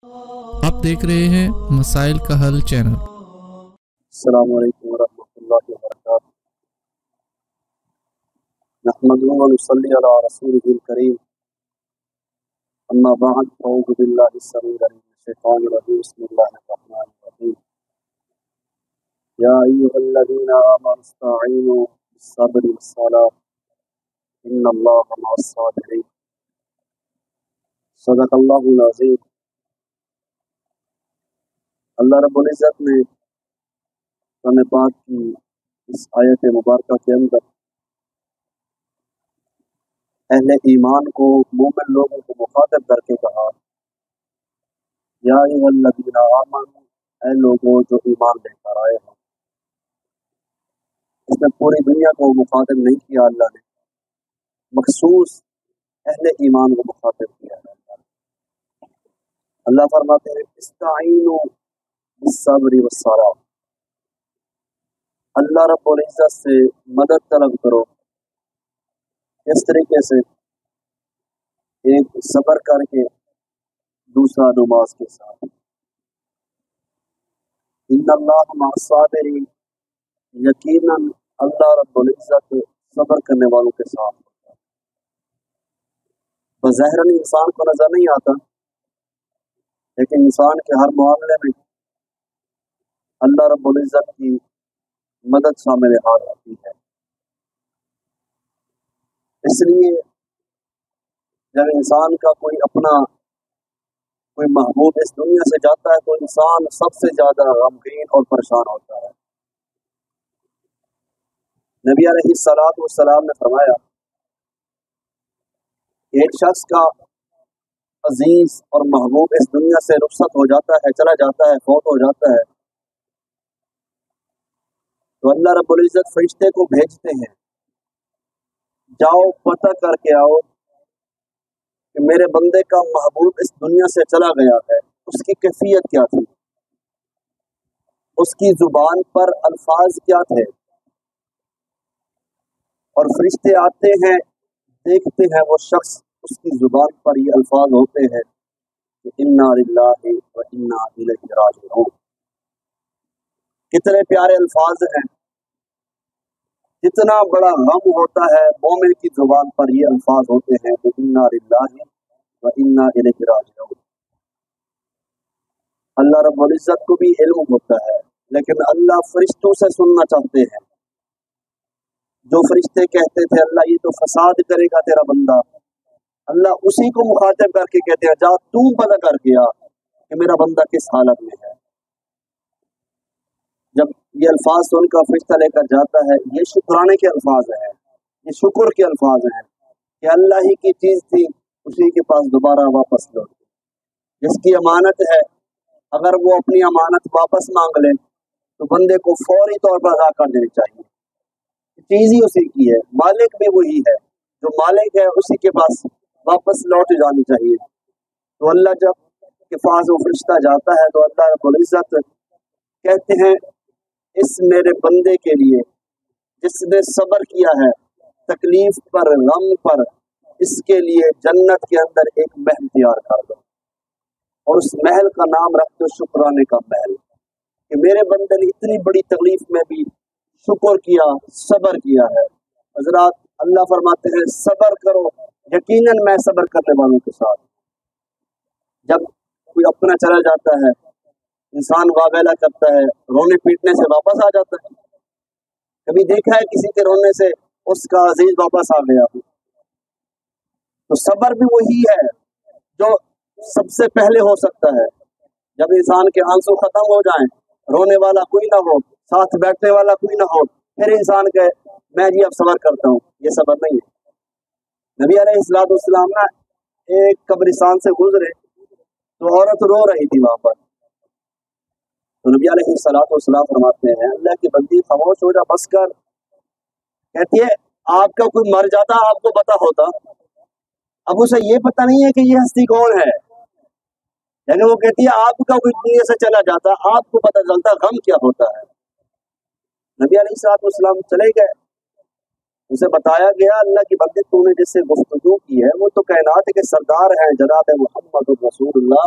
آپ دیکھ رہے ہیں مسائل کا حل چینل۔ السلام علیکم ورحمۃ اللہ وبرکاتہ۔ نحمده ونصلي على رسوله الكريم، اما بعد فاعوذ بالله السميع العليم من الشيطان الرجيم، بسم الله الرحمن الرحيم۔ يا ايها الذين امنوا استعينوا بالصبر والصلاة ان الله مع الصابرين۔ صدق اللہ العظیم۔ اللہ رب العزت نے قرآن پاک کی اس آیت مبارکہ کے اندر اہل ایمان کو، مومن لوگوں کو مخاطب کر کے کہا، یا ایھا الذین آمنوا، اے لوگوں جو ایمان لے کر آئے ہو۔ اس میں پوری دنیا کو مخاطب نہیں کیا اللہ نے، مخصوص اہل ایمان کو مخاطب کیا ہے۔ اللہ فرماتے ہیں استعینوا بالصبر والصلاۃ، اللہ رب العزت سے مدد طلب کرو۔ اس طریقے سے ایک صبر کر کے، دوسرا نماز کے ساتھ۔ ان اللہ مع الصابرین، یقیناً اللہ رب العزت صبر کرنے والوں کے ساتھ ہوتا ہے۔ بظاہراً انسان کو نظر نہیں آتا، لیکن انسان کے ہر معاملے میں اللہ رب العزت کی مدد شامل حال ہوتی ہے۔ اس لیے جب انسان کا کوئی اپنا کوئی محبوب اس دنیا سے جاتا ہے تو انسان سب سے زیادہ غمگین اور پریشان ہوتا ہے۔ نبی علیہ الصلوۃ والسلام نے فرمایا، ایک شخص کا عزیز اور محبوب اس دنیا سے رخصت ہو جاتا ہے، چلا جاتا ہے، فوت ہو جاتا ہے، تو اللہ رب العزت فرشتے کو بھیجتے ہیں، جاؤ پتہ کر کے آؤ کہ میرے بندے کا محبوب اس دنیا سے چلا گیا ہے، اس کی کیفیت کیا تھی، اس کی زبان پر الفاظ کیا تھے۔ اور فرشتے آتے ہیں، دیکھتے ہیں وہ شخص، اس کی زبان پر یہ الفاظ ہوتے ہیں کہ انا للہ و انا الیہ راجعون۔ کتنے پیارے الفاظ ہیں، جتنا بڑا غم ہوتا ہے مومن کی زبان پر یہ الفاظ ہوتے ہیں کہ انا للہ و انا الیہ راجعون۔ اللہ رب العزت کو بھی علم ہوتا ہے، لیکن اللہ فرشتوں سے سننا چاہتے ہیں۔ جو فرشتے کہتے تھے اللہ یہ تو فساد کرے گا تیرا بندہ، اللہ اسی کو مخاطب کر کے کہتے ہیں جا تو پتہ کر کے آ کہ میرا بندہ کس حالت میں ہے۔ جب یہ الفاظ سن کر فرشتہ لے کر جاتا ہے، یہ شکرانے کے الفاظ ہیں، یہ شکر کے الفاظ ہیں کہ اللہ ہی کی چیز تھی، اسی کے پاس دوبارہ واپس لوٹ۔ جس کی امانت ہے، اگر وہ اپنی امانت واپس مانگ لے تو بندے کو فوری طور پر ادا کر دینی چاہیے۔ چیز ہی اسی کی ہے، مالک بھی وہی ہے، جو مالک ہے اسی کے پاس واپس لوٹ جانی چاہیے۔ تو اللہ جب کے پاس وہ فرشتہ جاتا ہے تو اللہ رب العزت کہتے ہیں اس میرے بندے کے لیے جس نے صبر کیا ہے تکلیف پر، غم پر، اس کے لیے جنت کے اندر ایک محل تیار کر دو، اور اس محل کا نام رکھ دو شکرانے کا محل، کہ میرے بندے نے اتنی بڑی تکلیف میں بھی شکر کیا، صبر کیا ہے۔ حضرات اللہ فرماتے ہیں صبر کرو، یقیناً میں صبر کرنے والوں کے ساتھ۔ جب کوئی اپنا چلا جاتا ہے، انسان واویلا کرتا ہے، رونے پیٹنے سے واپس آ جاتا ہے۔ کبھی دیکھا ہے کسی کے رونے سے اس کا عزیز واپس آ گیا ہو؟ تو صبر بھی وہی ہے جو سب سے پہلے ہو سکتا ہے۔ جب انسان کے آنسو ختم ہو جائیں، رونے والا کوئی نہ ہو، ساتھ بیٹھنے والا کوئی نہ ہو، پھر انسان کہے میں جی اب صبر کرتا ہوں، یہ صبر نہیں ہے۔ نبی علیہ السلام نا ایک قبرستان سے گزرے تو عورت رو رہی تھی وہاں پر، تو نبی علیہ السلام فرماتے ہیں اللہ کی بندی خاموش ہو جا، بس کر۔ کہتی ہے آپ کا کوئی مر جاتا آپ کو پتا ہوتا؟ اب اسے یہ پتہ نہیں ہے کہ یہ ہستی کون ہے، یعنی وہ کہتی ہے آپ کا کوئی دنیا سے چلا جاتا آپ کو پتہ چلتا غم کیا ہوتا ہے۔ نبی علیہ السلام چلے گئے، اسے بتایا گیا اللہ کی بندی تو نے جس سے گفتگو کی ہے وہ تو کائنات کے سردار ہیں جناب محمد رسول اللہ